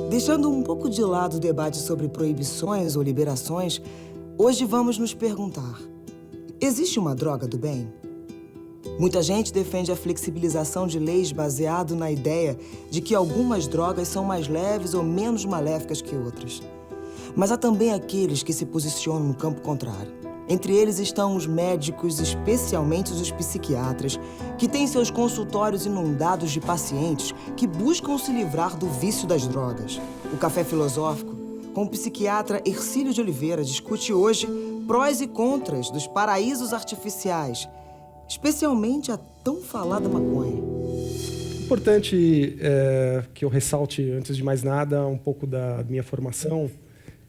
Deixando um pouco de lado o debate sobre proibições ou liberações, hoje vamos nos perguntar: existe uma droga do bem? Muita gente defende a flexibilização de leis baseado na ideia de que algumas drogas são mais leves ou menos maléficas que outras. Mas há também aqueles que se posicionam no campo contrário. Entre eles estão os médicos, especialmente os psiquiatras, que têm seus consultórios inundados de pacientes que buscam se livrar do vício das drogas. O Café Filosófico, com o psiquiatra Hercílio de Oliveira, discute hoje prós e contras dos paraísos artificiais, especialmente a tão falada maconha. Importante que eu ressalte, antes de mais nada, um pouco da minha formação.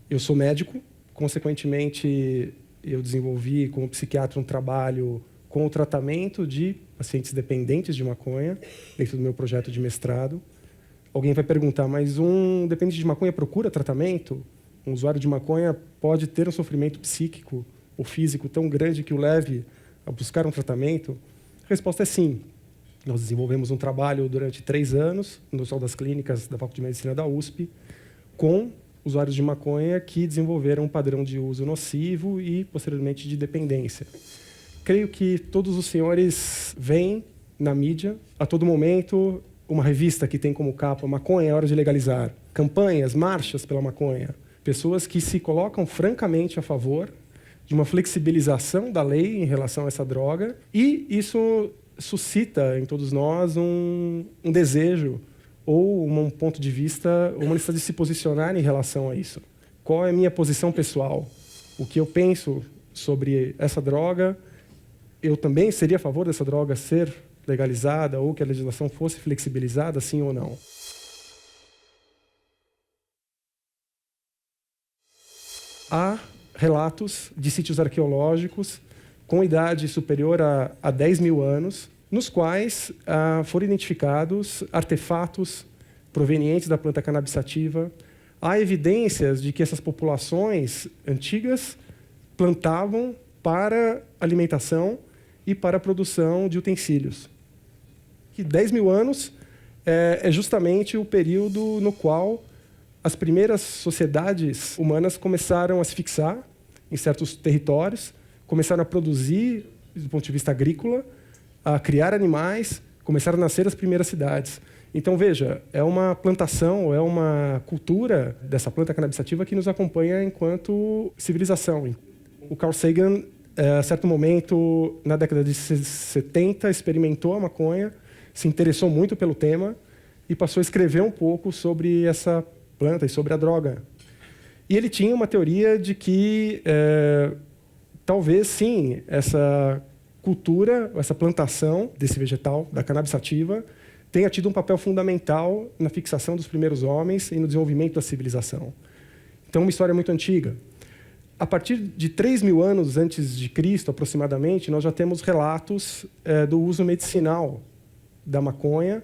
Eu sou médico, consequentemente, eu desenvolvi como psiquiatra um trabalho com o tratamento de pacientes dependentes de maconha, dentro do meu projeto de mestrado. Alguém vai perguntar, mas um dependente de maconha procura tratamento? Um usuário de maconha pode ter um sofrimento psíquico ou físico tão grande que o leve a buscar um tratamento? A resposta é sim. Nós desenvolvemos um trabalho durante 3 anos no Hospital das Clínicas da Faculdade de Medicina da USP com usuários de maconha que desenvolveram um padrão de uso nocivo e, posteriormente, de dependência. Creio que todos os senhores veem na mídia, a todo momento, uma revista que tem como capa "Maconha é hora de legalizar", campanhas, marchas pela maconha, pessoas que se colocam francamente a favor de uma flexibilização da lei em relação a essa droga, e isso suscita em todos nós um desejo ou um ponto de vista, uma necessidade de se posicionar em relação a isso. Qual é a minha posição pessoal? O que eu penso sobre essa droga? Eu também seria a favor dessa droga ser legalizada ou que a legislação fosse flexibilizada, sim ou não? Há relatos de sítios arqueológicos com idade superior a 10 mil anos, nos quais foram identificados artefatos provenientes da planta cannabis sativa. Há evidências de que essas populações antigas plantavam para alimentação e para a produção de utensílios. E 10 mil anos é justamente o período no qual as primeiras sociedades humanas começaram a se fixar em certos territórios, começaram a produzir, do ponto de vista agrícola, a criar animais, começaram a nascer as primeiras cidades. Então, veja, é uma plantação, é uma cultura dessa planta cannabis sativa que nos acompanha enquanto civilização. O Carl Sagan, a certo momento, na década de 70, experimentou a maconha, se interessou muito pelo tema e passou a escrever um pouco sobre essa planta e sobre a droga. E ele tinha uma teoria de que, talvez, sim, essa cultura, essa plantação desse vegetal, da cannabis sativa, tenha tido um papel fundamental na fixação dos primeiros homens e no desenvolvimento da civilização. Então, uma história muito antiga. A partir de 3 mil anos antes de Cristo, aproximadamente, nós já temos relatos do uso medicinal da maconha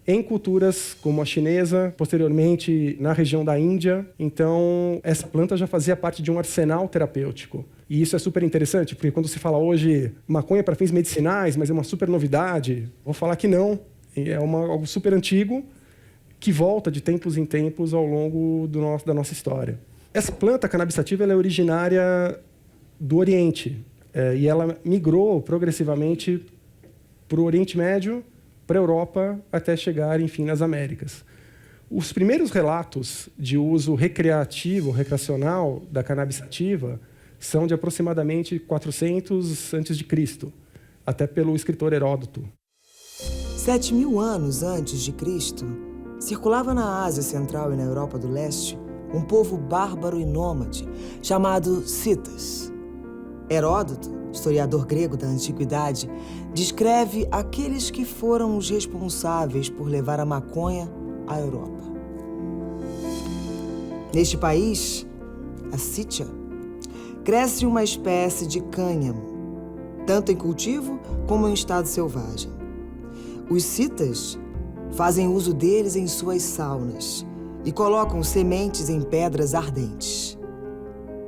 em culturas como a chinesa, posteriormente na região da Índia. Então, essa planta já fazia parte de um arsenal terapêutico. E isso é super interessante, porque quando se fala hoje maconha para fins medicinais, mas é uma super novidade, vou falar que não. É algo super antigo que volta de tempos em tempos ao longo da nossa história. Essa planta cannabis sativa ela é originária do Oriente e ela migrou progressivamente para o Oriente Médio, para a Europa, até chegar, enfim, nas Américas. Os primeiros relatos de uso recreativo, recreacional da cannabis sativa são de aproximadamente 400 a.C., até pelo escritor Heródoto. 7 mil anos antes de Cristo, circulava na Ásia Central e na Europa do Leste um povo bárbaro e nômade chamado Citas. Heródoto, historiador grego da Antiguidade, descreve aqueles que foram os responsáveis por levar a maconha à Europa. Neste país, a Sítia, cresce uma espécie de cânhamo, tanto em cultivo como em estado selvagem. Os citas fazem uso deles em suas saunas e colocam sementes em pedras ardentes.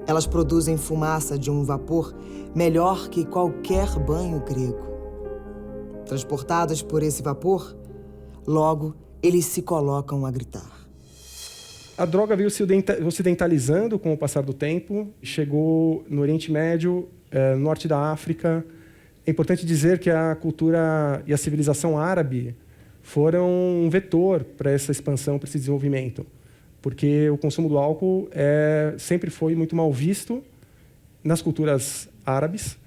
Elas produzem fumaça de um vapor melhor que qualquer banho grego. Transportados por esse vapor, logo eles se colocam a gritar. A droga veio se ocidentalizando com o passar do tempo, chegou no Oriente Médio, no norte da África. É importante dizer que a cultura e a civilização árabe foram um vetor para essa expansão, para esse desenvolvimento, porque o consumo do álcool sempre foi muito mal visto nas culturas árabes,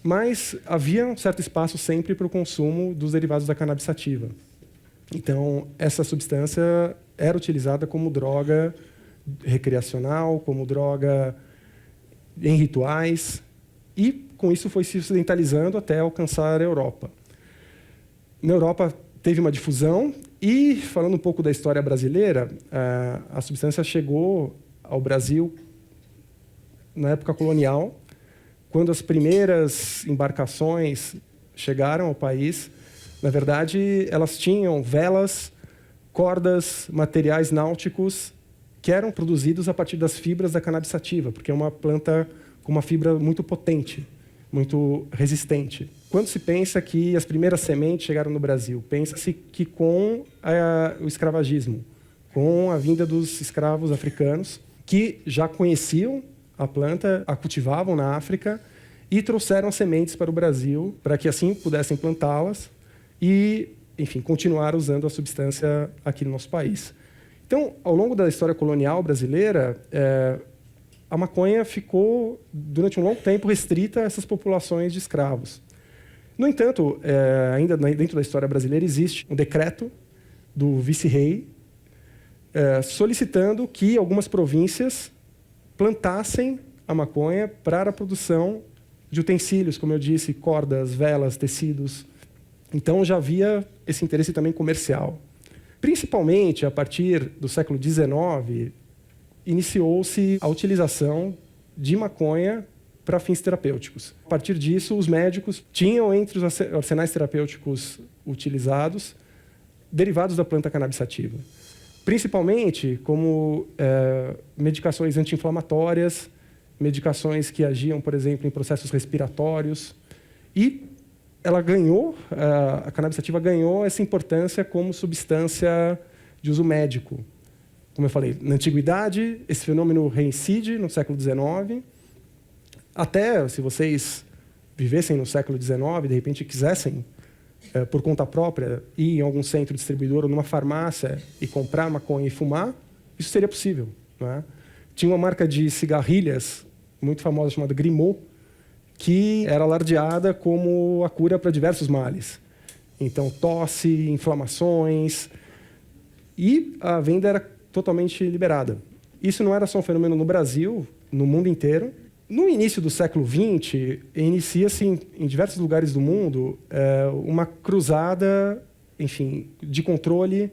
mas havia um certo espaço sempre para o consumo dos derivados da cannabis sativa. Então, essa substância era utilizada como droga recreacional, como droga em rituais, e com isso foi se ocidentalizando até alcançar a Europa. Na Europa teve uma difusão e, falando um pouco da história brasileira, a substância chegou ao Brasil na época colonial, quando as primeiras embarcações chegaram ao país. Na verdade, elas tinham velas, cordas, materiais náuticos que eram produzidos a partir das fibras da cannabis sativa, porque é uma planta com uma fibra muito potente, muito resistente. Quando se pensa que as primeiras sementes chegaram no Brasil, pensa-se que com o escravagismo, com a vinda dos escravos africanos, que já conheciam a planta, a cultivavam na África e trouxeram sementes para o Brasil para que assim pudessem plantá-las e, enfim, continuar usando a substância aqui no nosso país. Então, ao longo da história colonial brasileira, a maconha ficou, durante um longo tempo, restrita a essas populações de escravos. No entanto, ainda dentro da história brasileira, existe um decreto do vice-rei solicitando que algumas províncias plantassem a maconha para a produção de utensílios, como eu disse, cordas, velas, tecidos. Então, já havia esse interesse também comercial. Principalmente, a partir do século XIX, iniciou-se a utilização de maconha para fins terapêuticos. A partir disso, os médicos tinham entre os arsenais terapêuticos utilizados derivados da planta cannabis sativa. Principalmente como medicações anti-inflamatórias, medicações que agiam, por exemplo, em processos respiratórios. E ela ganhou, a cannabis sativa ganhou essa importância como substância de uso médico. Como eu falei, na antiguidade, esse fenômeno reincide no século XIX. Até, se vocês vivessem no século XIX, de repente quisessem, por conta própria, ir em algum centro distribuidor ou numa farmácia e comprar maconha e fumar, isso seria possível, não é? Tinha uma marca de cigarrilhas muito famosa chamada Grimaud, que era alardeada como a cura para diversos males. Então, tosse, inflamações, e a venda era totalmente liberada. Isso não era só um fenômeno no Brasil, no mundo inteiro. No início do século XX, inicia-se em diversos lugares do mundo uma cruzada, enfim, de controle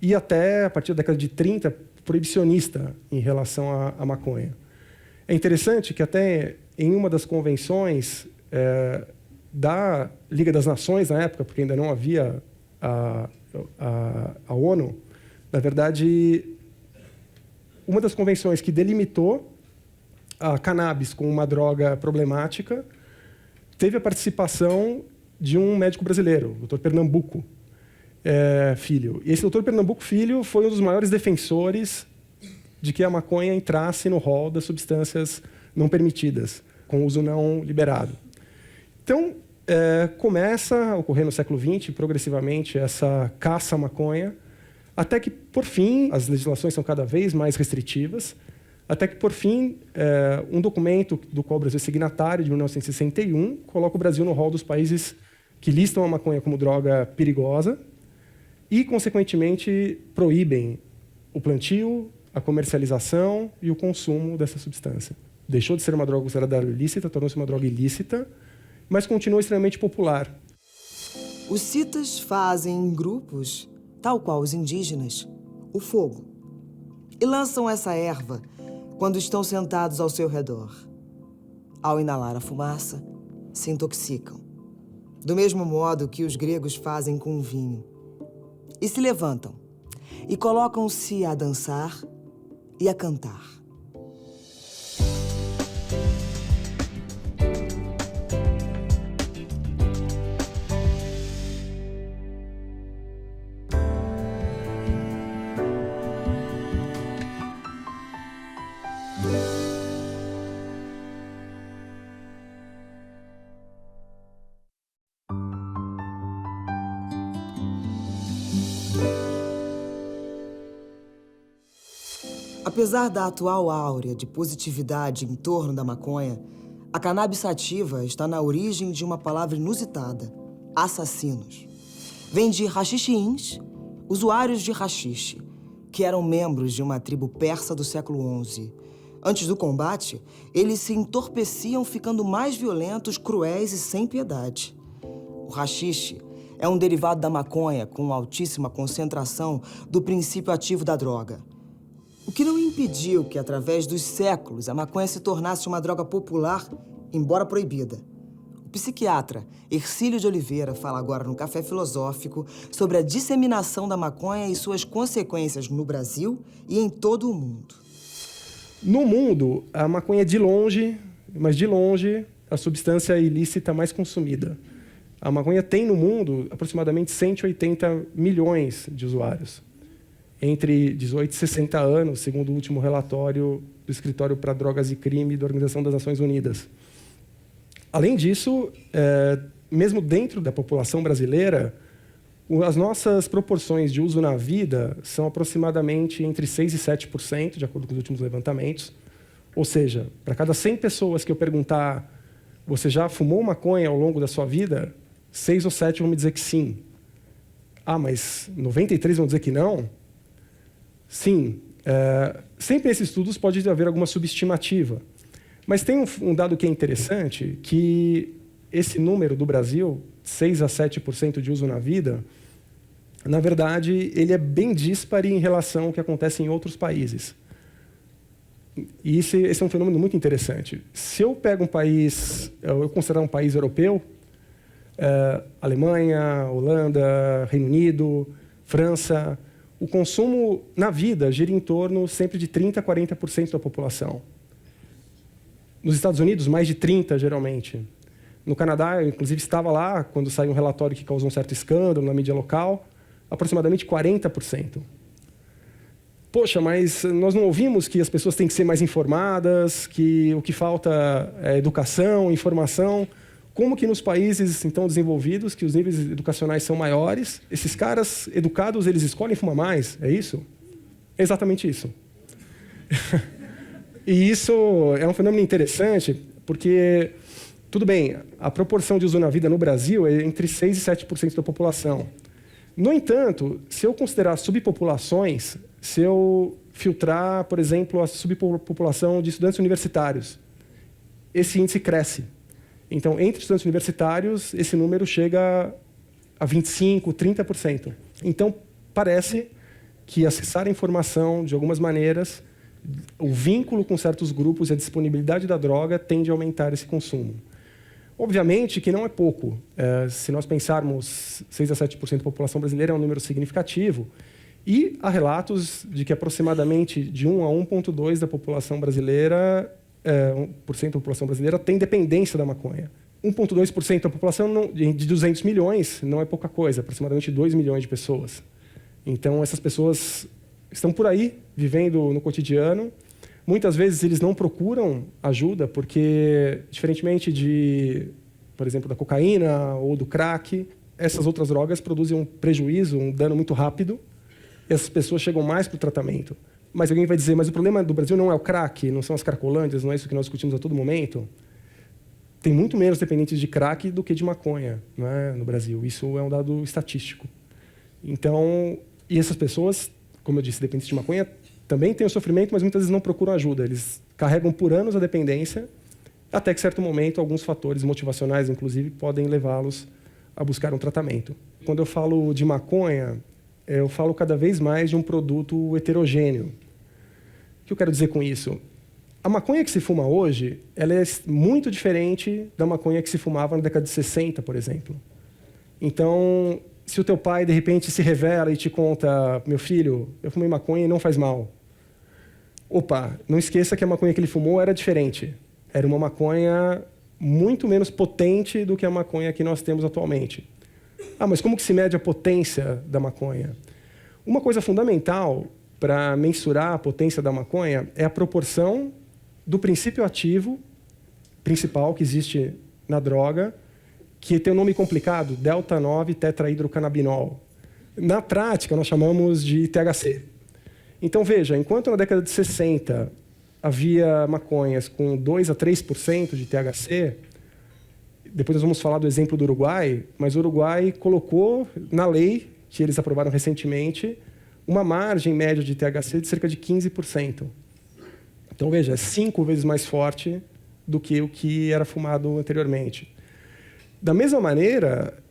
e até, a partir da década de 30, proibicionista em relação à maconha. É interessante que até em uma das convenções da Liga das Nações, na época, porque ainda não havia a ONU, na verdade, uma das convenções que delimitou a cannabis como uma droga problemática teve a participação de um médico brasileiro, o Dr. Pernambuco Filho. E esse Dr. Pernambuco Filho foi um dos maiores defensores de que a maconha entrasse no rol das substâncias não permitidas, com uso não liberado. Então, começa a ocorrer no século XX, progressivamente, essa caça à maconha, até que, por fim, as legislações são cada vez mais restritivas, até que, por fim, um documento do qual o Brasil é signatário, de 1961, coloca o Brasil no rol dos países que listam a maconha como droga perigosa e, consequentemente, proíbem o plantio, a comercialização e o consumo dessa substância. Deixou de ser uma droga considerada lícita, tornou-se uma droga ilícita, mas continua extremamente popular. Os citas fazem em grupos, tal qual os indígenas, o fogo. E lançam essa erva quando estão sentados ao seu redor. Ao inalar a fumaça, se intoxicam. Do mesmo modo que os gregos fazem com o vinho. E se levantam e colocam-se a dançar e a cantar. Apesar da atual áurea de positividade em torno da maconha, a cannabis sativa está na origem de uma palavra inusitada: assassinos. Vem de haxixiins, usuários de haxixe, que eram membros de uma tribo persa do século XI. Antes do combate, eles se entorpeciam ficando mais violentos, cruéis e sem piedade. O haxixe é um derivado da maconha com altíssima concentração do princípio ativo da droga. O que não impediu que, através dos séculos, a maconha se tornasse uma droga popular, embora proibida. O psiquiatra Hercílio de Oliveira fala agora no Café Filosófico sobre a disseminação da maconha e suas consequências no Brasil e em todo o mundo. No mundo, a maconha é de longe, mas de longe, a substância ilícita mais consumida. A maconha tem no mundo aproximadamente 180 milhões de usuários, entre 18 e 60 anos, segundo o último relatório do Escritório para Drogas e Crime da Organização das Nações Unidas. Além disso, mesmo dentro da população brasileira, as nossas proporções de uso na vida são aproximadamente entre 6% e 7%, de acordo com os últimos levantamentos. Ou seja, para cada 100 pessoas que eu perguntar, você já fumou maconha ao longo da sua vida? 6 ou 7 vão me dizer que sim. Ah, mas 93 vão dizer que não? Sim. Sempre nesses estudos pode haver alguma subestimativa. Mas tem um dado que é interessante, que esse número do Brasil, 6 a 7% de uso na vida, na verdade, ele é bem díspare em relação ao que acontece em outros países. E esse é um fenômeno muito interessante. Se eu pego um país, eu considerar um país europeu, Alemanha, Holanda, Reino Unido, França, o consumo na vida gira em torno sempre de 30% a 40% da população. Nos Estados Unidos, mais de 30%, geralmente. No Canadá, eu, inclusive, estava lá quando saiu um relatório que causou um certo escândalo na mídia local, aproximadamente 40%. Poxa, mas nós não ouvimos que as pessoas têm que ser mais informadas, que o que falta é educação, informação. Como que nos países, então, desenvolvidos, que os níveis educacionais são maiores, esses caras educados, eles escolhem fumar mais? É isso? É exatamente isso. E isso é um fenômeno interessante, porque, tudo bem, a proporção de uso na vida no Brasil é entre 6% e 7% da população. No entanto, se eu considerar subpopulações, se eu filtrar, por exemplo, a subpopulação de estudantes universitários, esse índice cresce. Então, entre estudantes universitários, esse número chega a 25%, 30%. Então, parece que acessar a informação, de algumas maneiras, o vínculo com certos grupos e a disponibilidade da droga tende a aumentar esse consumo. Obviamente que não é pouco. Se nós pensarmos 6% a 7% da população brasileira, é um número significativo. E há relatos de que aproximadamente de 1 a 1,2% da população brasileira, 1% da população brasileira tem dependência da maconha. 1,2% da população de 200 milhões não é pouca coisa, aproximadamente 2 milhões de pessoas. Então, essas pessoas estão por aí, vivendo no cotidiano. Muitas vezes eles não procuram ajuda, porque, diferentemente de, por exemplo, da cocaína ou do crack, essas outras drogas produzem um prejuízo, um dano muito rápido, e essas pessoas chegam mais para o tratamento. Mas alguém vai dizer, mas o problema do Brasil não é o crack, não são as cracolândias, não é isso que nós discutimos a todo momento? Tem muito menos dependentes de crack do que de maconha, não é, no Brasil. Isso é um dado estatístico. Então, e essas pessoas, como eu disse, dependentes de maconha, também têm o sofrimento, mas muitas vezes não procuram ajuda. Eles carregam por anos a dependência, até que, em certo momento, alguns fatores motivacionais, inclusive, podem levá-los a buscar um tratamento. Quando eu falo de maconha, eu falo cada vez mais de um produto heterogêneo. O que eu quero dizer com isso? A maconha que se fuma hoje, ela é muito diferente da maconha que se fumava na década de 60, por exemplo. Então, se o teu pai, de repente, se revela e te conta, meu filho, eu fumei maconha e não faz mal. Opa, não esqueça que a maconha que ele fumou era diferente. Era uma maconha muito menos potente do que a maconha que nós temos atualmente. Ah, mas como que se mede a potência da maconha? Uma coisa fundamental para mensurar a potência da maconha é a proporção do princípio ativo principal que existe na droga, que tem um nome complicado, delta-9 tetrahidrocannabinol. Na prática, nós chamamos de THC. Então, veja, enquanto na década de 60 havia maconhas com 2 a 3% de THC, depois nós vamos falar do exemplo do Uruguai, mas o Uruguai colocou na lei, que eles aprovaram recentemente, uma margem média de THC de cerca de 15%. Então, veja, é 5 vezes mais forte do que o que era fumado anteriormente. Da mesma maneira,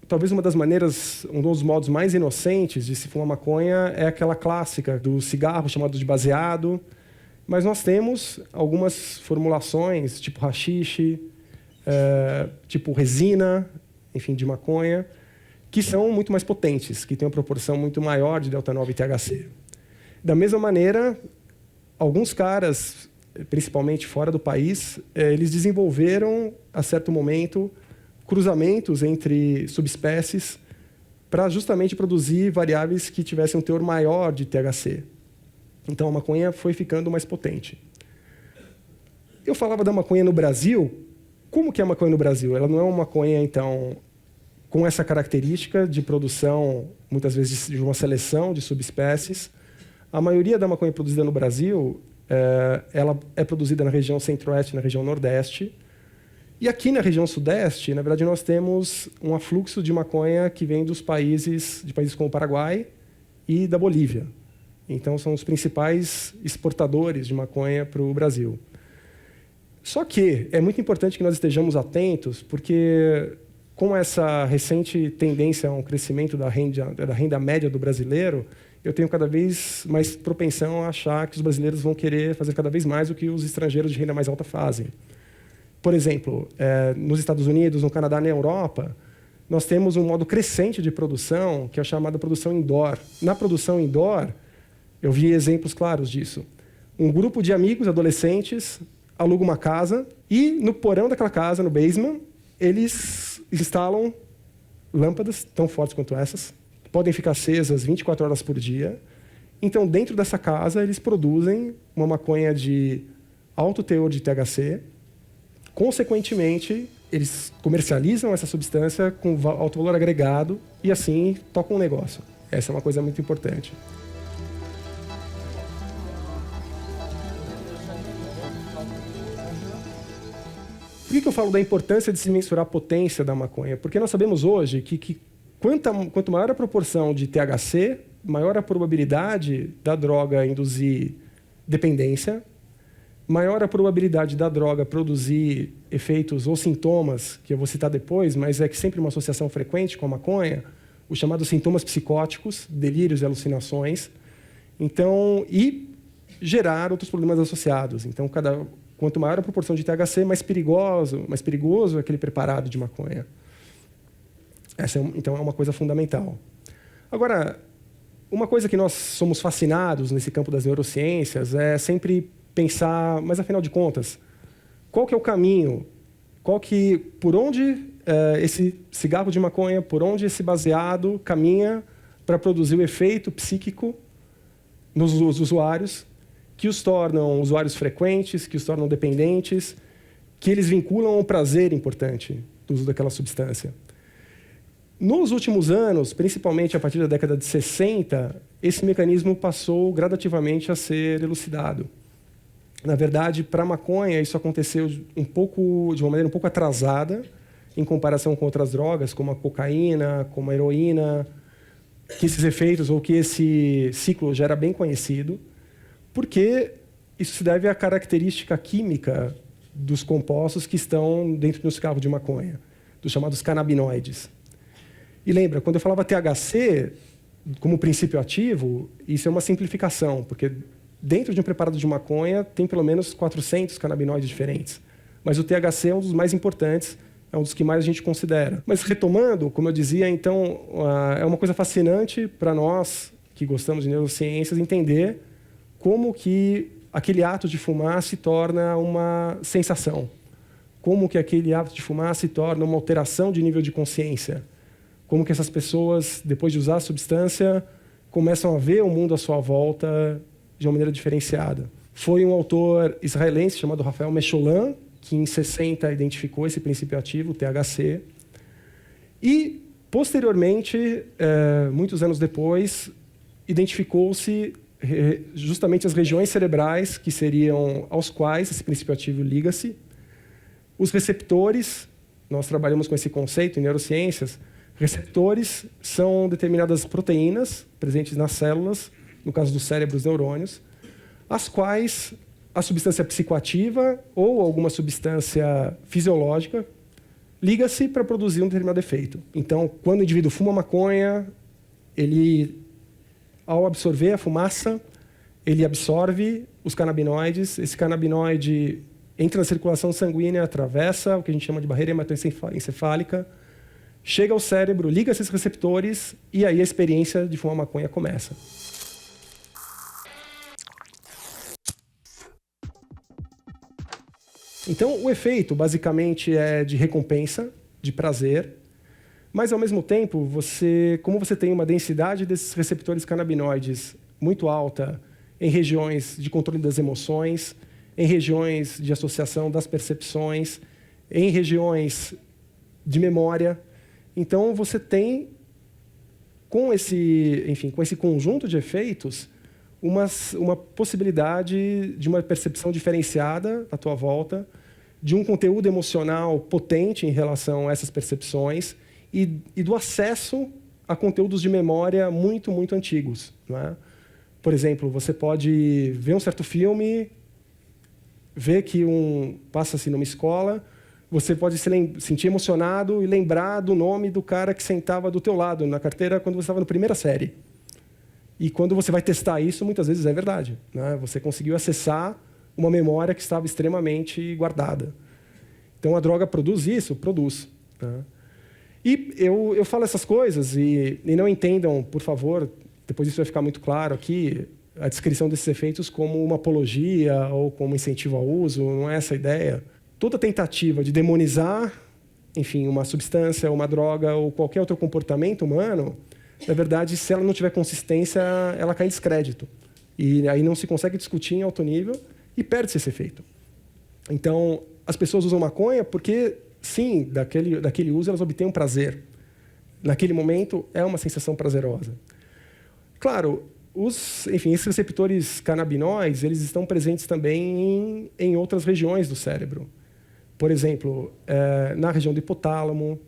talvez um dos modos mais inocentes de se fumar maconha é aquela clássica do cigarro chamado de baseado, mas nós temos algumas formulações, tipo haxixe, tipo resina, enfim, de maconha, que são muito mais potentes, que têm uma proporção muito maior de delta-9 e THC. Da mesma maneira, alguns caras, principalmente fora do país, eles desenvolveram, a certo momento, cruzamentos entre subespécies para justamente produzir variáveis que tivessem um teor maior de THC. Então, a maconha foi ficando mais potente. Eu falava da maconha no Brasil. Como que é a maconha no Brasil? Ela não é uma maconha, então, com essa característica de produção, muitas vezes, de uma seleção de subespécies. A maioria da maconha produzida no Brasil, ela é produzida na região centro-oeste e na região nordeste. E aqui na região sudeste, na verdade, nós temos um afluxo de maconha que vem de países como o Paraguai e da Bolívia. Então, são os principais exportadores de maconha para o Brasil. Só que é muito importante que nós estejamos atentos, porque com essa recente tendência a um crescimento da renda média do brasileiro, eu tenho cada vez mais propensão a achar que os brasileiros vão querer fazer cada vez mais o que os estrangeiros de renda mais alta fazem. Por exemplo, nos Estados Unidos, no Canadá, na Europa, nós temos um modo crescente de produção, que é a chamada produção indoor. Na produção indoor, eu vi exemplos claros disso. Um grupo de amigos adolescentes aluga uma casa e, no porão daquela casa, no basement, eles instalam lâmpadas tão fortes quanto essas, que podem ficar acesas 24 horas por dia. Então, dentro dessa casa, eles produzem uma maconha de alto teor de THC. Consequentemente, eles comercializam essa substância com alto valor agregado e, assim, tocam um negócio. Essa é uma coisa muito importante. Por que eu falo da importância de se mensurar a potência da maconha? Porque nós sabemos hoje que quanto maior a proporção de THC, maior a probabilidade da droga induzir dependência, maior a probabilidade da droga produzir efeitos ou sintomas, que eu vou citar depois, mas é que sempre uma associação frequente com a maconha, os chamados sintomas psicóticos, delírios e alucinações, então, e gerar outros problemas associados. Então, quanto maior a proporção de THC, mais perigoso é aquele preparado de maconha. Essa, então, é uma coisa fundamental. Agora, uma coisa que nós somos fascinados nesse campo das neurociências é sempre pensar, mas afinal de contas, qual que é o caminho? Por onde esse cigarro de maconha, por onde esse baseado caminha para produzir o efeito psíquico nos usuários, que os tornam usuários frequentes, que os tornam dependentes, que eles vinculam a um prazer importante do uso daquela substância. Nos últimos anos, principalmente a partir da década de 60, esse mecanismo passou gradativamente a ser elucidado. Na verdade, para a maconha, isso aconteceu de uma maneira um pouco atrasada, em comparação com outras drogas, como a cocaína, como a heroína, que esses efeitos ou que esse ciclo já era bem conhecido, porque isso se deve à característica química dos compostos que estão dentro do cigarro de maconha, dos chamados canabinoides. E lembra, quando eu falava THC como princípio ativo, isso é uma simplificação, porque dentro de um preparado de maconha tem pelo menos 400 canabinoides diferentes. Mas o THC é um dos mais importantes, é um dos que mais a gente considera. Mas retomando, como eu dizia, então, é uma coisa fascinante para nós que gostamos de neurociências entender como que aquele ato de fumar se torna uma sensação, como que aquele ato de fumar se torna uma alteração de nível de consciência, como que essas pessoas, depois de usar a substância, começam a ver o mundo à sua volta de uma maneira diferenciada. Foi um autor israelense chamado Rafael Mechoulam, que em 60 identificou esse princípio ativo, o THC, e, posteriormente, muitos anos depois, identificou-se justamente as regiões cerebrais que seriam aos quais esse princípio ativo liga-se. Os receptores, nós trabalhamos com esse conceito em neurociências. Receptores são determinadas proteínas presentes nas células, no caso do cérebro, os neurônios, as quais a substância psicoativa ou alguma substância fisiológica liga-se para produzir um determinado efeito. Então, quando o indivíduo fuma maconha, ele, ao absorver a fumaça, ele absorve os canabinoides. Esse canabinoide entra na circulação sanguínea, atravessa o que a gente chama de barreira hematoencefálica, chega ao cérebro, liga esses receptores e aí a experiência de fumar maconha começa. Então, o efeito, basicamente, é de recompensa, de prazer, mas, ao mesmo tempo, como você tem uma densidade desses receptores canabinoides muito alta em regiões de controle das emoções, em regiões de associação das percepções, em regiões de memória, então você tem, com esse conjunto de efeitos, uma possibilidade de uma percepção diferenciada à tua volta, de um conteúdo emocional potente em relação a essas percepções e do acesso a conteúdos de memória muito, muito antigos. Não é? Por exemplo, você pode ver um certo filme, ver que passa-se numa escola, você pode se sentir emocionado e lembrar do nome do cara que sentava do teu lado na carteira quando você estava na primeira série. E quando você vai testar isso, muitas vezes é verdade. Né? Você conseguiu acessar uma memória que estava extremamente guardada. Então, a droga produz isso? Produz. Né? E eu falo essas coisas e não entendam, por favor, depois isso vai ficar muito claro aqui, a descrição desses efeitos como uma apologia ou como incentivo ao uso, não é essa a ideia. Toda tentativa de demonizar, enfim, uma substância, uma droga ou qualquer outro comportamento humano, na verdade, se ela não tiver consistência, ela cai em descrédito. E aí não se consegue discutir em alto nível e perde-se esse efeito. Então, as pessoas usam maconha porque, sim, daquele uso elas obtêm um prazer. Naquele momento, é uma sensação prazerosa. Claro, esses receptores canabinoides, eles estão presentes também em outras regiões do cérebro. Por exemplo, na região do hipotálamo.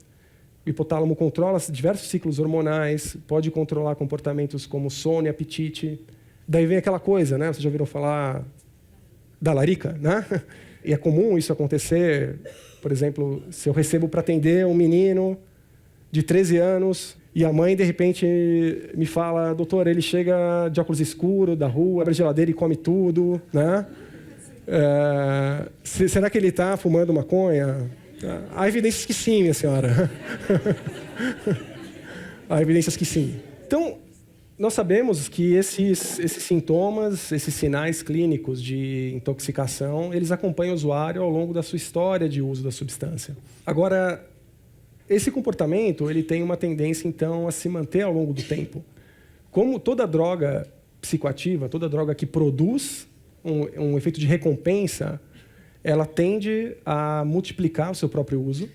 O hipotálamo controla diversos ciclos hormonais, pode controlar comportamentos como sono e apetite. Daí vem aquela coisa, né? Vocês já ouviram falar da larica, né? E é comum isso acontecer. Por exemplo, se eu recebo para atender um menino de 13 anos e a mãe, de repente, me fala: doutor, ele chega de óculos escuros, da rua, abre a geladeira e come tudo, né? Será que ele está fumando maconha? Há evidências que sim, minha senhora. Há evidências que sim. Então, nós sabemos que esses sintomas, esses sinais clínicos de intoxicação, eles acompanham o usuário ao longo da sua história de uso da substância. Agora, esse comportamento ele tem uma tendência, então, a se manter ao longo do tempo. Como toda droga psicoativa, toda droga que produz um efeito de recompensa, ela tende a multiplicar o seu próprio uso.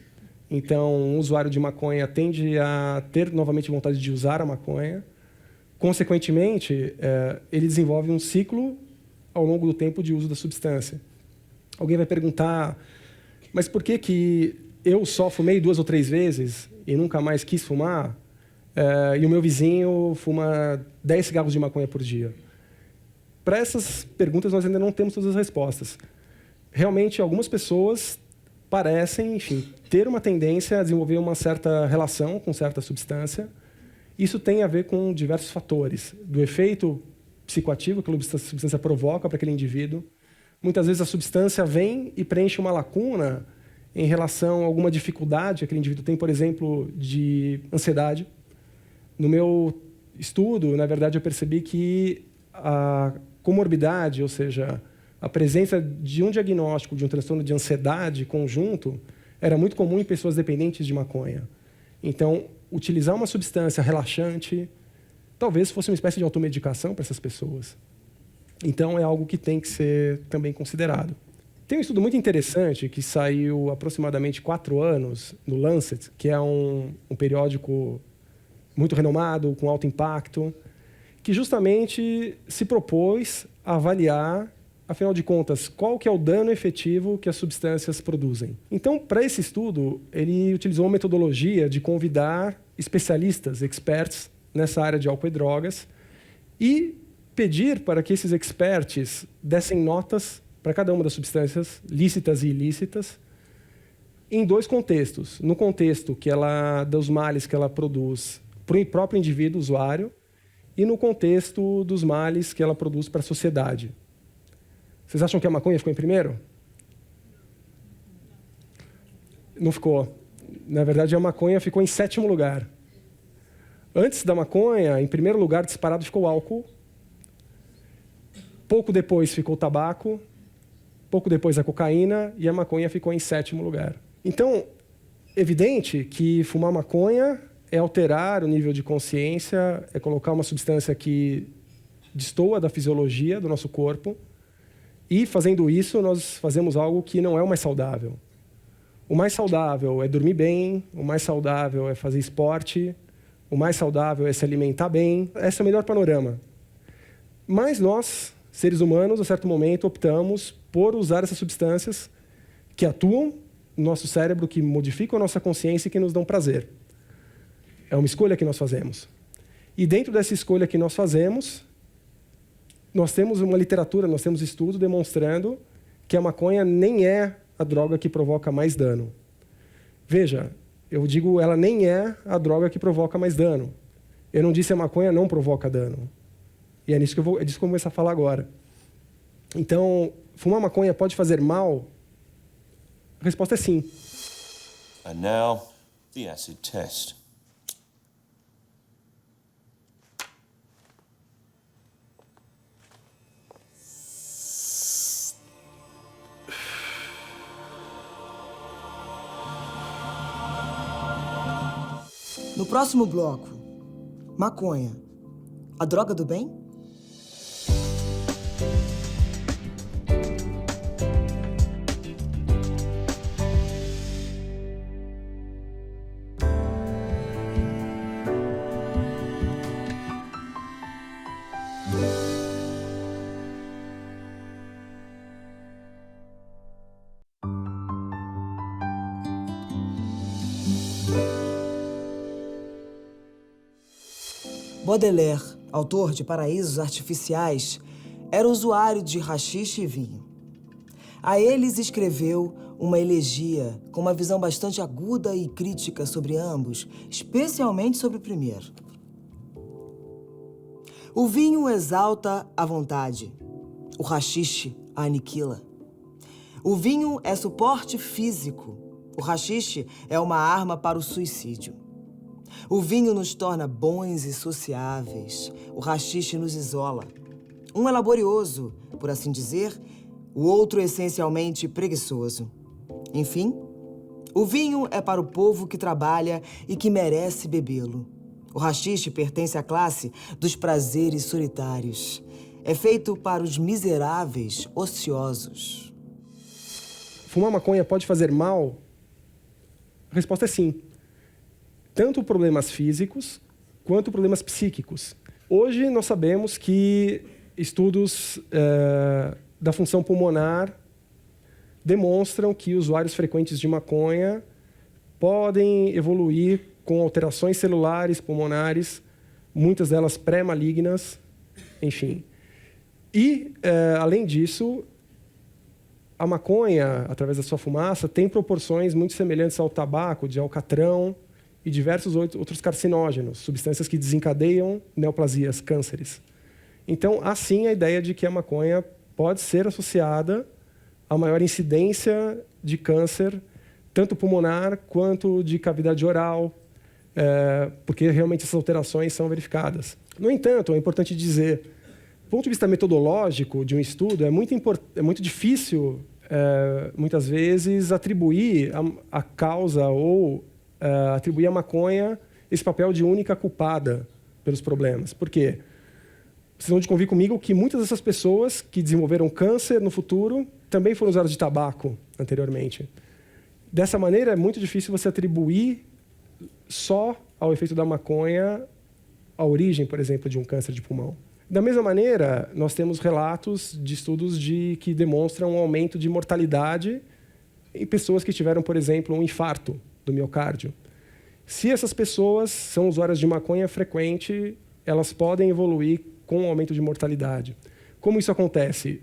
Então, um usuário de maconha tende a ter novamente vontade de usar a maconha. Consequentemente, ele desenvolve um ciclo ao longo do tempo de uso da substância. Alguém vai perguntar: mas por que eu só fumei 2 ou 3 vezes e nunca mais quis fumar, e o meu vizinho fuma 10 cigarros de maconha por dia? Para essas perguntas, nós ainda não temos todas as respostas. Realmente, algumas pessoas parecem, enfim, ter uma tendência a desenvolver uma certa relação com certa substância. Isso tem a ver com diversos fatores, do efeito psicoativo que a substância provoca para aquele indivíduo. Muitas vezes a substância vem e preenche uma lacuna em relação a alguma dificuldade que aquele indivíduo tem, por exemplo, de ansiedade. No meu estudo, na verdade, eu percebi que a comorbidade, ou seja, a presença de um diagnóstico de um transtorno de ansiedade conjunto, era muito comum em pessoas dependentes de maconha. Então, utilizar uma substância relaxante talvez fosse uma espécie de automedicação para essas pessoas. Então, é algo que tem que ser também considerado. Tem um estudo muito interessante que saiu há aproximadamente 4 anos no Lancet, que é um periódico muito renomado, com alto impacto, que justamente se propôs a avaliar, afinal de contas, qual que é o dano efetivo que as substâncias produzem. Então, para esse estudo, ele utilizou uma metodologia de convidar especialistas, experts, nessa área de álcool e drogas, e pedir para que esses experts dessem notas para cada uma das substâncias, lícitas e ilícitas, em dois contextos. No contexto dos males que ela produz para o próprio indivíduo usuário e no contexto dos males que ela produz para a sociedade. Vocês acham que a maconha ficou em primeiro? Não ficou. Na verdade, a maconha ficou em 7º lugar. Antes da maconha, em primeiro lugar, disparado, ficou o álcool. Pouco depois ficou o tabaco. Pouco depois a cocaína. E a maconha ficou em 7º lugar. Então, evidente que fumar maconha é alterar o nível de consciência, é colocar uma substância que destoa da fisiologia do nosso corpo. E, fazendo isso, nós fazemos algo que não é o mais saudável. O mais saudável é dormir bem, o mais saudável é fazer esporte, o mais saudável é se alimentar bem. Esse é o melhor panorama. Mas nós, seres humanos, a certo momento, optamos por usar essas substâncias que atuam no nosso cérebro, que modificam a nossa consciência e que nos dão prazer. É uma escolha que nós fazemos. E dentro dessa escolha que nós fazemos, nós temos uma literatura, nós temos estudo demonstrando que a maconha nem é a droga que provoca mais dano. Veja, eu digo, ela nem é a droga que provoca mais dano. Eu não disse a maconha não provoca dano. E é disso que eu vou começar a falar agora. Então, fumar maconha pode fazer mal? A resposta é sim. And now, the acid test. No próximo bloco, maconha, a droga do bem? Baudelaire, autor de Paraísos Artificiais, era usuário de haxixe e vinho. A eles escreveu uma elegia com uma visão bastante aguda e crítica sobre ambos, especialmente sobre o primeiro. O vinho exalta a vontade, o haxixe a aniquila. O vinho é suporte físico, o haxixe é uma arma para o suicídio. O vinho nos torna bons e sociáveis. O haxixe nos isola. Um é laborioso, por assim dizer, o outro essencialmente preguiçoso. Enfim, o vinho é para o povo que trabalha e que merece bebê-lo. O haxixe pertence à classe dos prazeres solitários. É feito para os miseráveis ociosos. Fumar maconha pode fazer mal? A resposta é sim. Tanto problemas físicos quanto problemas psíquicos. Hoje nós sabemos que estudos da função pulmonar demonstram que usuários frequentes de maconha podem evoluir com alterações celulares pulmonares, muitas delas pré-malignas, enfim. E, além disso, a maconha, através da sua fumaça, tem proporções muito semelhantes ao tabaco, de alcatrão, e diversos outros carcinógenos, substâncias que desencadeiam neoplasias, cânceres. Então, há sim a ideia de que a maconha pode ser associada a maior incidência de câncer, tanto pulmonar quanto de cavidade oral, porque realmente essas alterações são verificadas. No entanto, é importante dizer, do ponto de vista metodológico de um estudo, é muito difícil, muitas vezes, atribuir a causa ou atribuir à maconha esse papel de única culpada pelos problemas. Por quê? Vocês vão convir comigo que muitas dessas pessoas que desenvolveram câncer no futuro também foram usuários de tabaco anteriormente. Dessa maneira, é muito difícil você atribuir só ao efeito da maconha a origem, por exemplo, de um câncer de pulmão. Da mesma maneira, nós temos relatos de estudos que demonstram um aumento de mortalidade em pessoas que tiveram, por exemplo, um infarto do miocárdio. Se essas pessoas são usuárias de maconha frequente, elas podem evoluir com um aumento de mortalidade. Como isso acontece?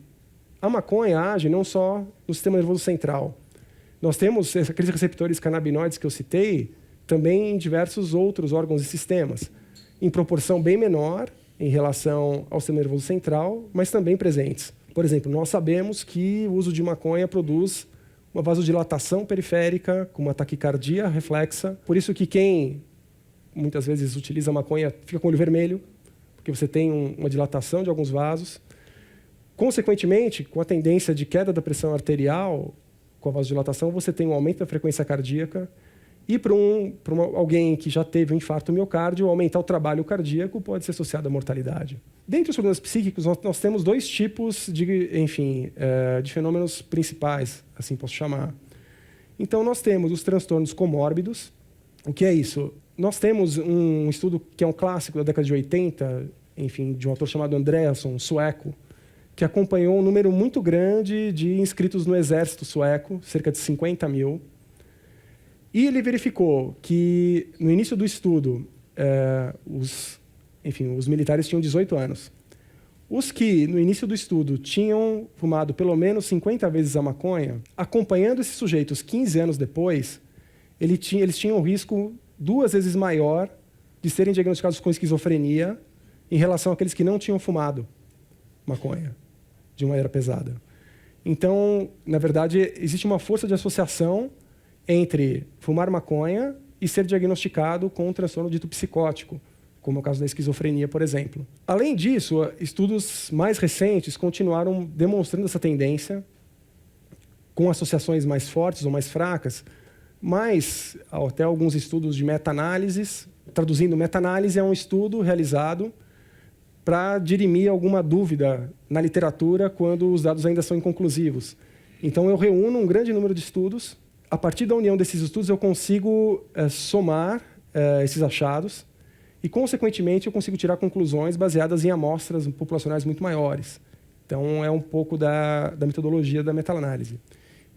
A maconha age não só no sistema nervoso central. Nós temos aqueles receptores canabinoides que eu citei também em diversos outros órgãos e sistemas, em proporção bem menor em relação ao sistema nervoso central, mas também presentes. Por exemplo, nós sabemos que o uso de maconha produz uma vasodilatação periférica com uma taquicardia reflexa. Por isso que quem muitas vezes utiliza maconha fica com o olho vermelho, porque você tem uma dilatação de alguns vasos. Consequentemente, com a tendência de queda da pressão arterial, com a vasodilatação, você tem um aumento da frequência cardíaca. E para alguém que já teve um infarto miocárdio, aumentar o trabalho cardíaco pode ser associado à mortalidade. Dentre os problemas psíquicos, nós temos dois tipos de fenômenos principais, assim posso chamar. Então, nós temos os transtornos comórbidos. O que é isso? Nós temos um estudo que é um clássico da década de 80, de um autor chamado Andreasson, um sueco, que acompanhou um número muito grande de inscritos no exército sueco, cerca de 50 mil. E ele verificou que, no início do estudo, os militares tinham 18 anos. Os que, no início do estudo, tinham fumado pelo menos 50 vezes a maconha, acompanhando esses sujeitos 15 anos depois, eles tinham um risco 2 vezes maior de serem diagnosticados com esquizofrenia em relação àqueles que não tinham fumado maconha de uma maneira pesada. Então, na verdade, existe uma força de associação entre fumar maconha e ser diagnosticado com um transtorno dito psicótico, como é o caso da esquizofrenia, por exemplo. Além disso, estudos mais recentes continuaram demonstrando essa tendência, com associações mais fortes ou mais fracas, mas até alguns estudos de meta-análises. Traduzindo, meta-análise é um estudo realizado para dirimir alguma dúvida na literatura quando os dados ainda são inconclusivos. Então, eu reúno um grande número de estudos. A partir da união desses estudos, eu consigo somar esses achados e, consequentemente, eu consigo tirar conclusões baseadas em amostras populacionais muito maiores. Então, é um pouco da metodologia da meta-análise.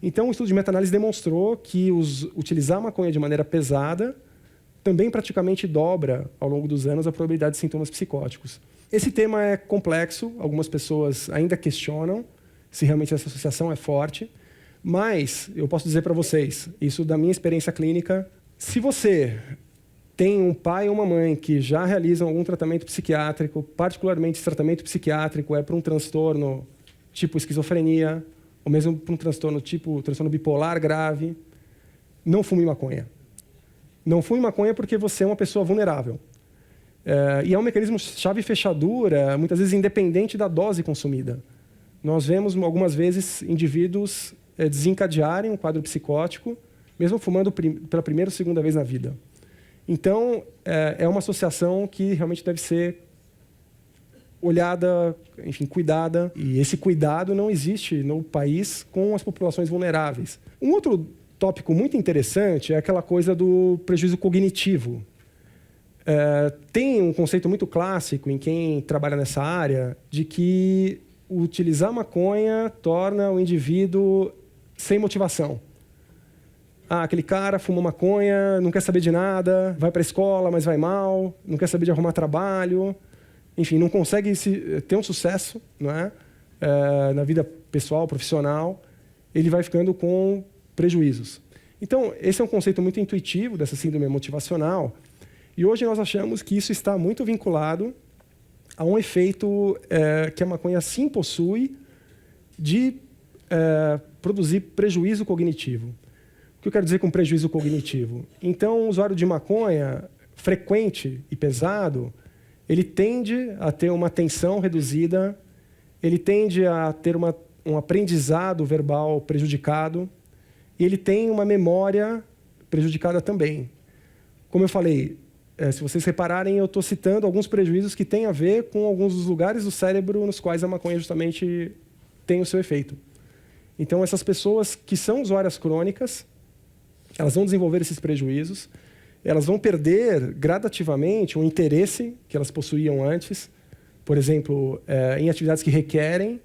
Então, o estudo de meta-análise demonstrou que utilizar a maconha de maneira pesada também praticamente dobra, ao longo dos anos, a probabilidade de sintomas psicóticos. Esse tema é complexo, algumas pessoas ainda questionam se realmente essa associação é forte, mas eu posso dizer para vocês, isso da minha experiência clínica, se você tem um pai ou uma mãe que já realizam algum tratamento psiquiátrico, particularmente esse tratamento psiquiátrico é para um transtorno tipo esquizofrenia, ou mesmo para um transtorno tipo transtorno bipolar grave, não fume maconha. Não fume maconha porque você é uma pessoa vulnerável. E é um mecanismo chave e fechadura, muitas vezes independente da dose consumida. Nós vemos, algumas vezes, indivíduos desencadearem um quadro psicótico, mesmo fumando pela primeira ou segunda vez na vida. Então, é uma associação que realmente deve ser olhada, cuidada. E esse cuidado não existe no país com as populações vulneráveis. Um outro tópico muito interessante é aquela coisa do prejuízo cognitivo. Tem um conceito muito clássico em quem trabalha nessa área de que utilizar maconha torna o indivíduo sem motivação. Aquele cara fuma maconha, não quer saber de nada, vai para a escola, mas vai mal, não quer saber de arrumar trabalho, não consegue ter um sucesso, não é? Na vida pessoal, profissional, ele vai ficando com prejuízos. Então, esse é um conceito muito intuitivo dessa síndrome motivacional, e hoje nós achamos que isso está muito vinculado a um efeito que a maconha sim possui de produzir prejuízo cognitivo. O que eu quero dizer com prejuízo cognitivo? Então, o usuário de maconha frequente e pesado, ele tende a ter uma atenção reduzida, ele tende a ter um aprendizado verbal prejudicado e ele tem uma memória prejudicada também. Como eu falei, se vocês repararem, eu estou citando alguns prejuízos que têm a ver com alguns dos lugares do cérebro nos quais a maconha justamente tem o seu efeito. Então, essas pessoas que são usuárias crônicas, elas vão desenvolver esses prejuízos elas vão perder gradativamente o interesse que elas possuíam antes, por exemplo, em atividades que requerem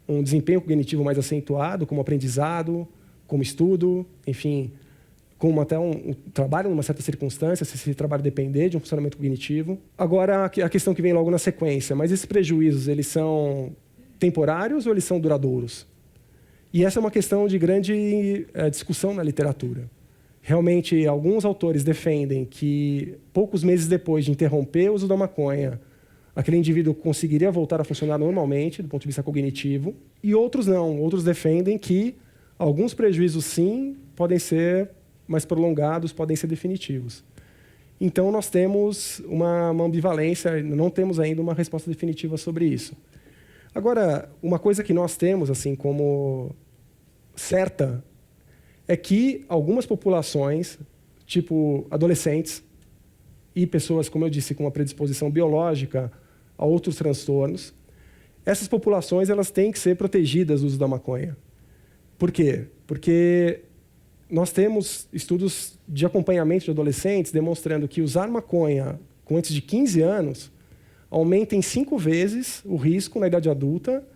um desempenho cognitivo mais acentuado, como aprendizado, como estudo, enfim, como até um trabalho numa certa circunstância, se esse trabalho depender de um funcionamento cognitivo. Agora, a questão que vem logo na sequência, mas esses prejuízos, eles são temporários ou eles são duradouros? E essa é uma questão de grande discussão na literatura. Realmente, alguns autores defendem que, poucos meses depois de interromper o uso da maconha, aquele indivíduo conseguiria voltar a funcionar normalmente, do ponto de vista cognitivo, e outros não. Outros defendem que alguns prejuízos, sim, podem ser mais prolongados, podem ser definitivos. Então, nós temos uma ambivalência, não temos ainda uma resposta definitiva sobre isso. Agora, uma coisa que nós temos assim como certa é que algumas populações, tipo adolescentes e pessoas, como eu disse, com uma predisposição biológica a outros transtornos, essas populações elas têm que ser protegidas do uso da maconha. Por quê? Porque nós temos estudos de acompanhamento de adolescentes demonstrando que usar maconha com antes de 15 anos aumenta em 5 vezes o risco, na idade adulta,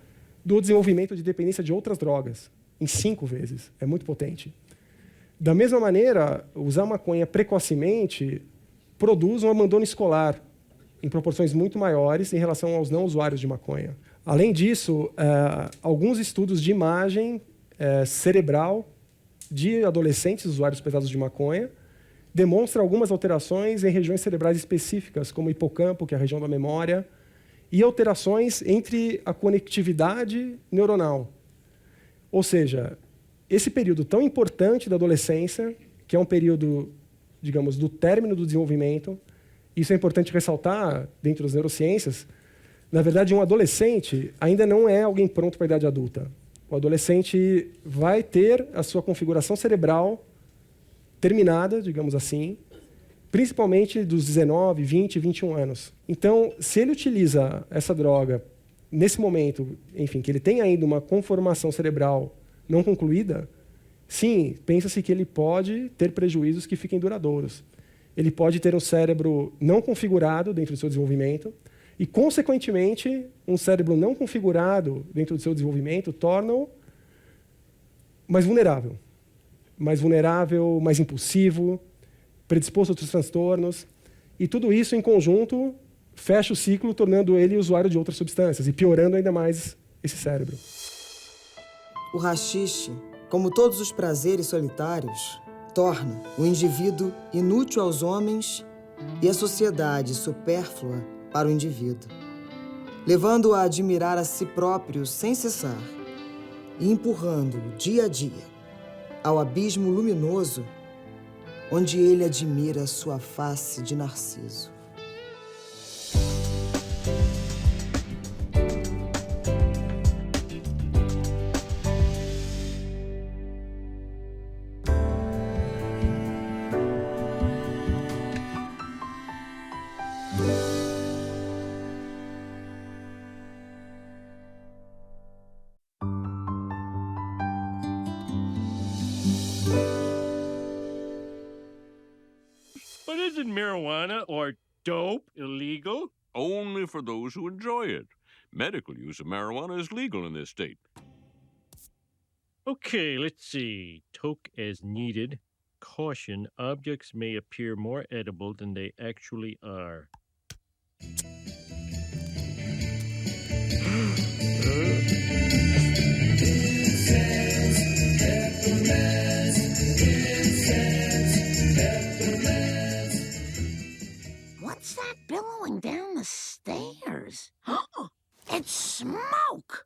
do desenvolvimento de dependência de outras drogas. Em 5 vezes. É muito potente. Da mesma maneira, usar maconha precocemente produz um abandono escolar em proporções muito maiores em relação aos não usuários de maconha. Além disso, alguns estudos de imagem cerebral de adolescentes usuários pesados de maconha demonstram algumas alterações em regiões cerebrais específicas, como o hipocampo, que é a região da memória, e alterações entre a conectividade neuronal. Ou seja, esse período tão importante da adolescência, que é um período, digamos, do término do desenvolvimento, isso é importante ressaltar dentro das neurociências, na verdade, um adolescente ainda não é alguém pronto para a idade adulta. O adolescente vai ter a sua configuração cerebral terminada, digamos assim, principalmente dos 19, 20, 21 anos. Então, se ele utiliza essa droga nesse momento, enfim, que ele tem ainda uma conformação cerebral não concluída, sim, pensa-se que ele pode ter prejuízos que fiquem duradouros. Ele pode ter um cérebro não configurado dentro do seu desenvolvimento e, consequentemente, um cérebro não configurado dentro do seu desenvolvimento torna-o mais vulnerável, mais impulsivo, predisposto a outros transtornos. E tudo isso, em conjunto, fecha o ciclo, tornando ele usuário de outras substâncias e piorando ainda mais esse cérebro. O haxixe, como todos os prazeres solitários, torna o indivíduo inútil aos homens e a sociedade supérflua para o indivíduo, levando-o a admirar a si próprio sem cessar e empurrando-o dia a dia ao abismo luminoso onde ele admira sua face de narciso. But isn't marijuana or dope illegal? Only for those who enjoy it. Medical use of marijuana is legal in this state. Okay, let's see. Toke as needed. Caution, objects may appear more edible than they actually are. What's that billowing down the stairs? It's smoke!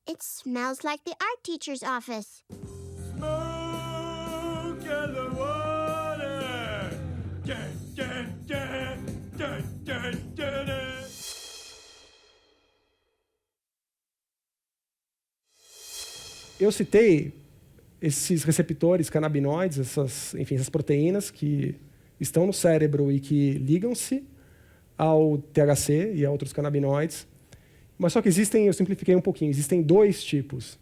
It smells like the art teacher's office. Smoke in the water! Dun, dun, dun, dun, dun, dun, dun. Eu citei esses receptores canabinoides, essas proteínas que estão no cérebro e que ligam-se ao THC e a outros canabinoides. Mas só que eu simplifiquei um pouquinho, existem 2 tipos.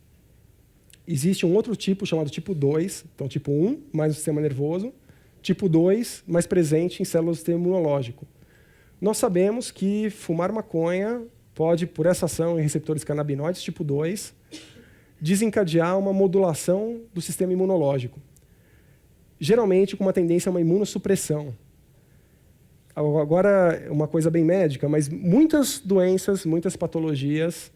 Existe um outro tipo chamado tipo 2, então tipo 1, mais o sistema nervoso, tipo 2, mais presente em células do sistema imunológico. Nós sabemos que fumar maconha pode, por essa ação em receptores canabinoides tipo 2, desencadear uma modulação do sistema imunológico, geralmente com uma tendência a uma imunossupressão. Agora, uma coisa bem médica, mas muitas doenças, muitas patologias,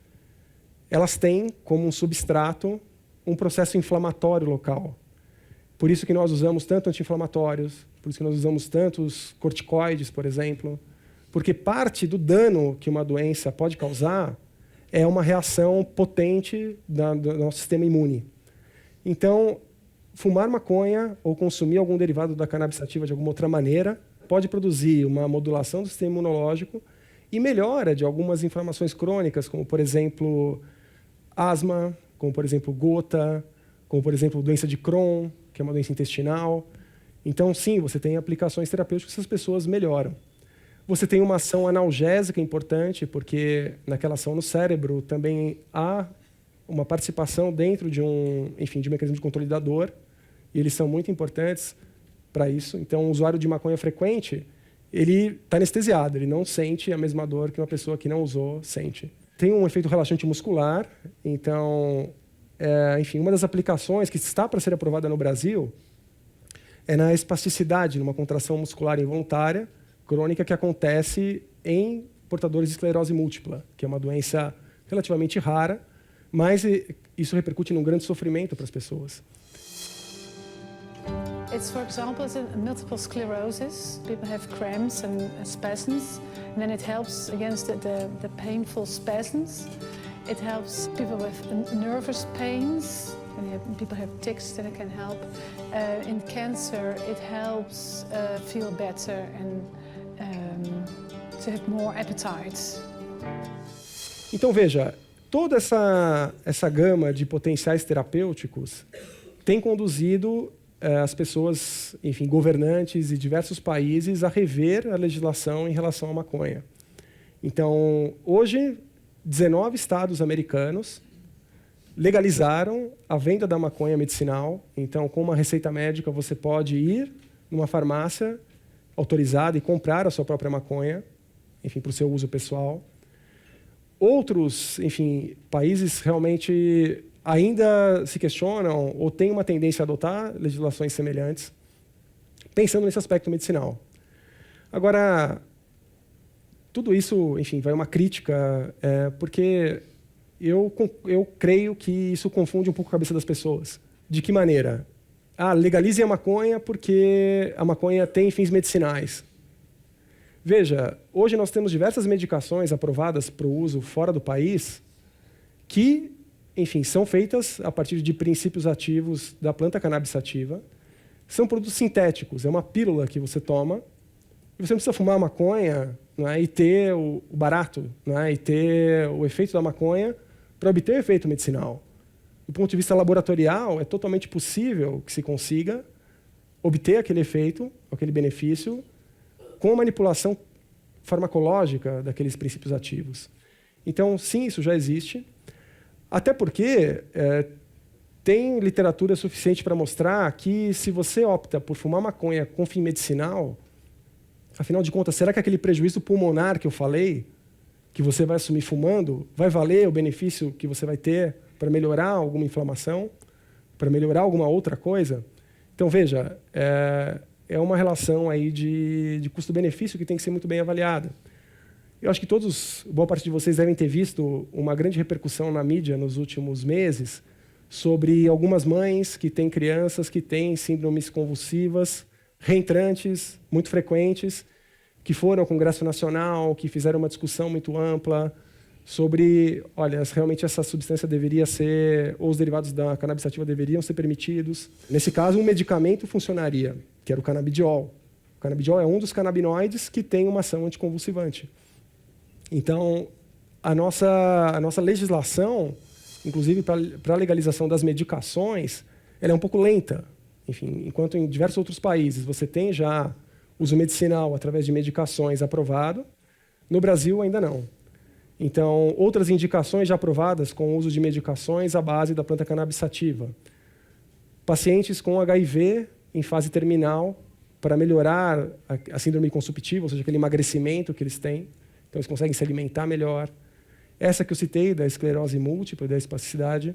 elas têm como um substrato um processo inflamatório local. Por isso que nós usamos tanto anti-inflamatórios, por isso que nós usamos tantos corticoides, por exemplo, porque parte do dano que uma doença pode causar é uma reação potente do nosso sistema imune. Então, fumar maconha ou consumir algum derivado da cannabis sativa de alguma outra maneira pode produzir uma modulação do sistema imunológico e melhora de algumas inflamações crônicas, como, por exemplo, asma, como, por exemplo, gota, como, por exemplo, doença de Crohn, que é uma doença intestinal. Então, sim, você tem aplicações terapêuticas que essas pessoas melhoram. Você tem uma ação analgésica importante, porque naquela ação no cérebro também há uma participação dentro de um mecanismo de controle da dor, e eles são muito importantes para isso. Então, um usuário de maconha frequente, ele está anestesiado, ele não sente a mesma dor que uma pessoa que não usou sente. Tem um efeito relaxante muscular, então, uma das aplicações que está para ser aprovada no Brasil é na espasticidade, numa contração muscular involuntária, crônica, que acontece em portadores de esclerose múltipla, que é uma doença relativamente rara, mas isso repercute num grande sofrimento para as pessoas. It's, for example, it's in multiple sclerosis. People have cramps and spasms, and then it helps against the painful spasms. It helps people with nervous pains, and people have tics, then it can help. In cancer, it helps feel better and to have more appetite. Então, veja, toda essa gama de potenciais terapêuticos tem conduzido as pessoas, governantes e diversos países a rever a legislação em relação à maconha. Então, hoje, 19 estados americanos legalizaram a venda da maconha medicinal. Então, com uma receita médica, você pode ir numa farmácia autorizada e comprar a sua própria maconha, para o seu uso pessoal. Outros, países realmente ainda se questionam ou têm uma tendência a adotar legislações semelhantes, pensando nesse aspecto medicinal. Agora, tudo isso, vai uma crítica, porque eu creio que isso confunde um pouco a cabeça das pessoas. De que maneira? Legalizem a maconha porque a maconha tem fins medicinais. Veja, hoje nós temos diversas medicações aprovadas para o uso fora do país que, são feitas a partir de princípios ativos da planta cannabis sativa. São produtos sintéticos, é uma pílula que você toma e você não precisa fumar maconha, e ter o barato, e ter o efeito da maconha para obter o efeito medicinal. Do ponto de vista laboratorial, é totalmente possível que se consiga obter aquele efeito, aquele benefício, com a manipulação farmacológica daqueles princípios ativos. Então, sim, isso já existe. Até porque tem literatura suficiente para mostrar que, se você opta por fumar maconha com fim medicinal, afinal de contas, será que aquele prejuízo pulmonar que eu falei, que você vai assumir fumando, vai valer o benefício que você vai ter para melhorar alguma inflamação, para melhorar alguma outra coisa? Então, veja, é uma relação aí de custo-benefício que tem que ser muito bem avaliada. Eu acho que boa parte de vocês devem ter visto uma grande repercussão na mídia nos últimos meses sobre algumas mães que têm crianças que têm síndromes convulsivas, reentrantes, muito frequentes, que foram ao Congresso Nacional, que fizeram uma discussão muito ampla sobre, olha, realmente essa substância deveria ser, ou os derivados da cannabis sativa deveriam ser permitidos. Nesse caso, um medicamento funcionaria, que era o canabidiol. O canabidiol é um dos canabinoides que tem uma ação anticonvulsivante. Então, a nossa legislação, inclusive para a legalização das medicações, ela é um pouco lenta. Enquanto em diversos outros países você tem já uso medicinal através de medicações aprovado, no Brasil ainda não. Então, outras indicações já aprovadas com o uso de medicações à base da planta cannabis sativa. Pacientes com HIV em fase terminal para melhorar a síndrome consumptiva, ou seja, aquele emagrecimento que eles têm. Então, eles conseguem se alimentar melhor. Essa que eu citei, da esclerose múltipla, da espasticidade.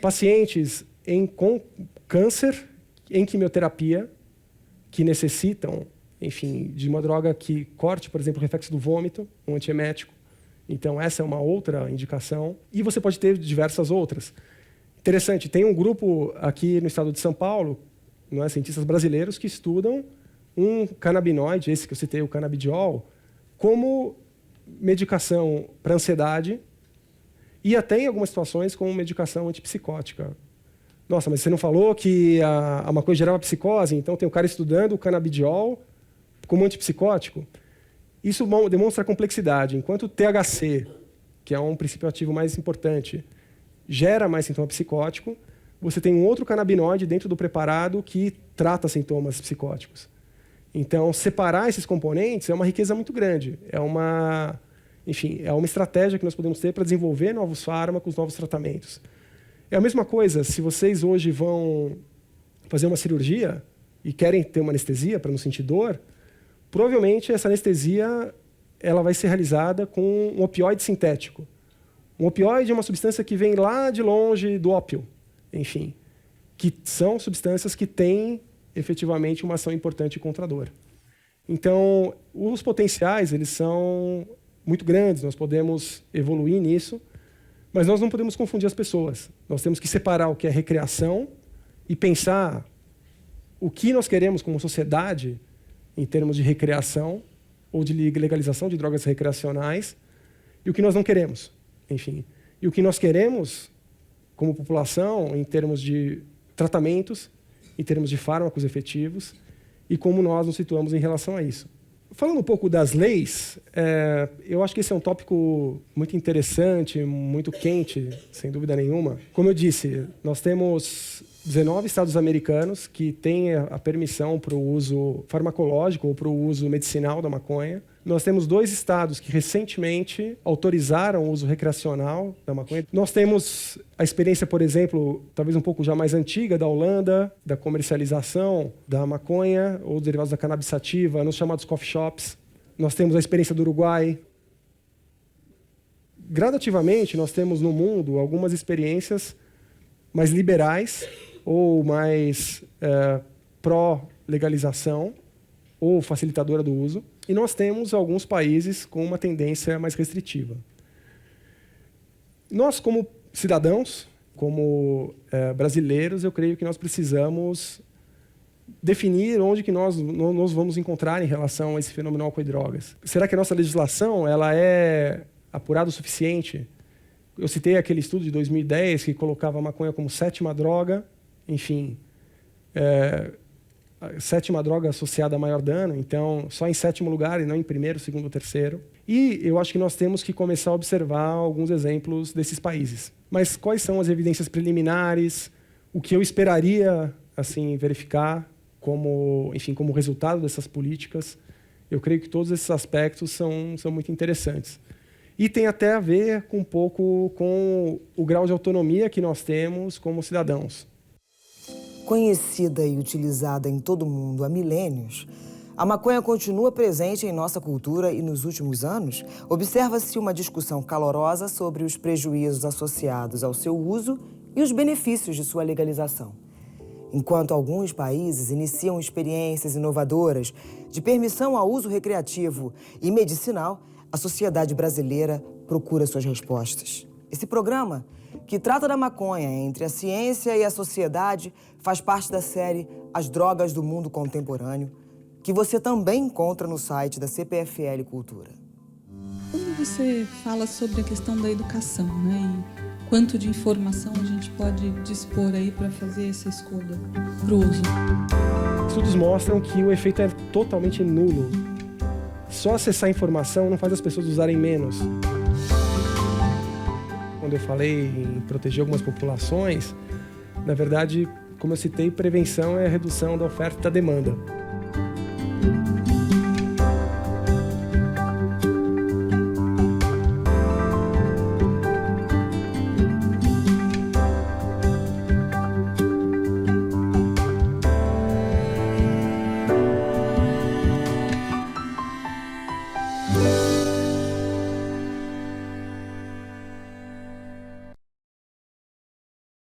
Pacientes com câncer, em quimioterapia, que necessitam, enfim, de uma droga que corte, por exemplo, o reflexo do vômito, um antiemético. Então, essa é uma outra indicação. E você pode ter diversas outras. Interessante, tem um grupo aqui no estado de São Paulo, não é, cientistas brasileiros, que estudam um canabinoide, esse que eu citei, o canabidiol, como medicação para ansiedade e até em algumas situações como medicação antipsicótica. Nossa, mas você não falou que a maconha gerava psicose? Então tem o cara estudando o canabidiol como antipsicótico. Isso demonstra a complexidade. Enquanto o THC, que é um princípio ativo mais importante, gera mais sintoma psicótico, você tem um outro canabinoide dentro do preparado que trata sintomas psicóticos. Então, separar esses componentes é uma riqueza muito grande. É uma estratégia que nós podemos ter para desenvolver novos fármacos, novos tratamentos. É a mesma coisa, se vocês hoje vão fazer uma cirurgia e querem ter uma anestesia para não sentir dor, provavelmente essa anestesia ela vai ser realizada com um opioide sintético. Um opioide é uma substância que vem lá de longe do ópio, enfim, que são substâncias que têm efetivamente uma ação importante contra a dor. Então, os potenciais eles são muito grandes, nós podemos evoluir nisso, mas nós não podemos confundir as pessoas. Nós temos que separar o que é recreação e pensar o que nós queremos como sociedade em termos de recreação ou de legalização de drogas recreacionais e o que nós não queremos, enfim. E o que nós queremos como população em termos de tratamentos, em termos de fármacos efetivos e como nós nos situamos em relação a isso. Falando um pouco das leis, eu acho que esse é um tópico muito interessante, muito quente, sem dúvida nenhuma. Como eu disse, nós temos 19 estados americanos que têm a permissão para o uso farmacológico ou para o uso medicinal da maconha. Nós temos 2 estados que recentemente autorizaram o uso recreacional da maconha. Nós temos a experiência, por exemplo, talvez um pouco já mais antiga, da Holanda, da comercialização da maconha ou derivados da cannabis sativa nos chamados coffee shops. Nós temos a experiência do Uruguai. Gradativamente, nós temos no mundo algumas experiências mais liberais ou mais pró-legalização ou facilitadora do uso. E nós temos alguns países com uma tendência mais restritiva. Nós, como cidadãos, como brasileiros, eu creio que nós precisamos definir onde que nós vamos encontrar em relação a esse fenômeno álcool e drogas. Será que a nossa legislação ela é apurada o suficiente? Eu citei aquele estudo de 2010 que colocava a maconha como 7ª droga, enfim, a 7ª droga associada a maior dano, então só em 7º lugar e não em 1º, 2º, 3º. E eu acho que nós temos que começar a observar alguns exemplos desses países. Mas quais são as evidências preliminares? O que eu esperaria assim verificar como resultado dessas políticas? Eu creio que todos esses aspectos são muito interessantes. E tem até a ver com um pouco com o grau de autonomia que nós temos como cidadãos. Conhecida e utilizada em todo o mundo há milênios, a maconha continua presente em nossa cultura e, nos últimos anos, observa-se uma discussão calorosa sobre os prejuízos associados ao seu uso e os benefícios de sua legalização. Enquanto alguns países iniciam experiências inovadoras de permissão ao uso recreativo e medicinal, a sociedade brasileira procura suas respostas. Esse programa, que trata da maconha entre a ciência e a sociedade, faz parte da série As Drogas do Mundo Contemporâneo, que você também encontra no site da CPFL Cultura. Quando você fala sobre a questão da educação, né, e quanto de informação a gente pode dispor aí para fazer essa escolha para o uso? Estudos mostram que o efeito é totalmente nulo. Só acessar a informação não faz as pessoas usarem menos. Quando eu falei em proteger algumas populações, na verdade, como eu citei, prevenção é a redução da oferta e da demanda.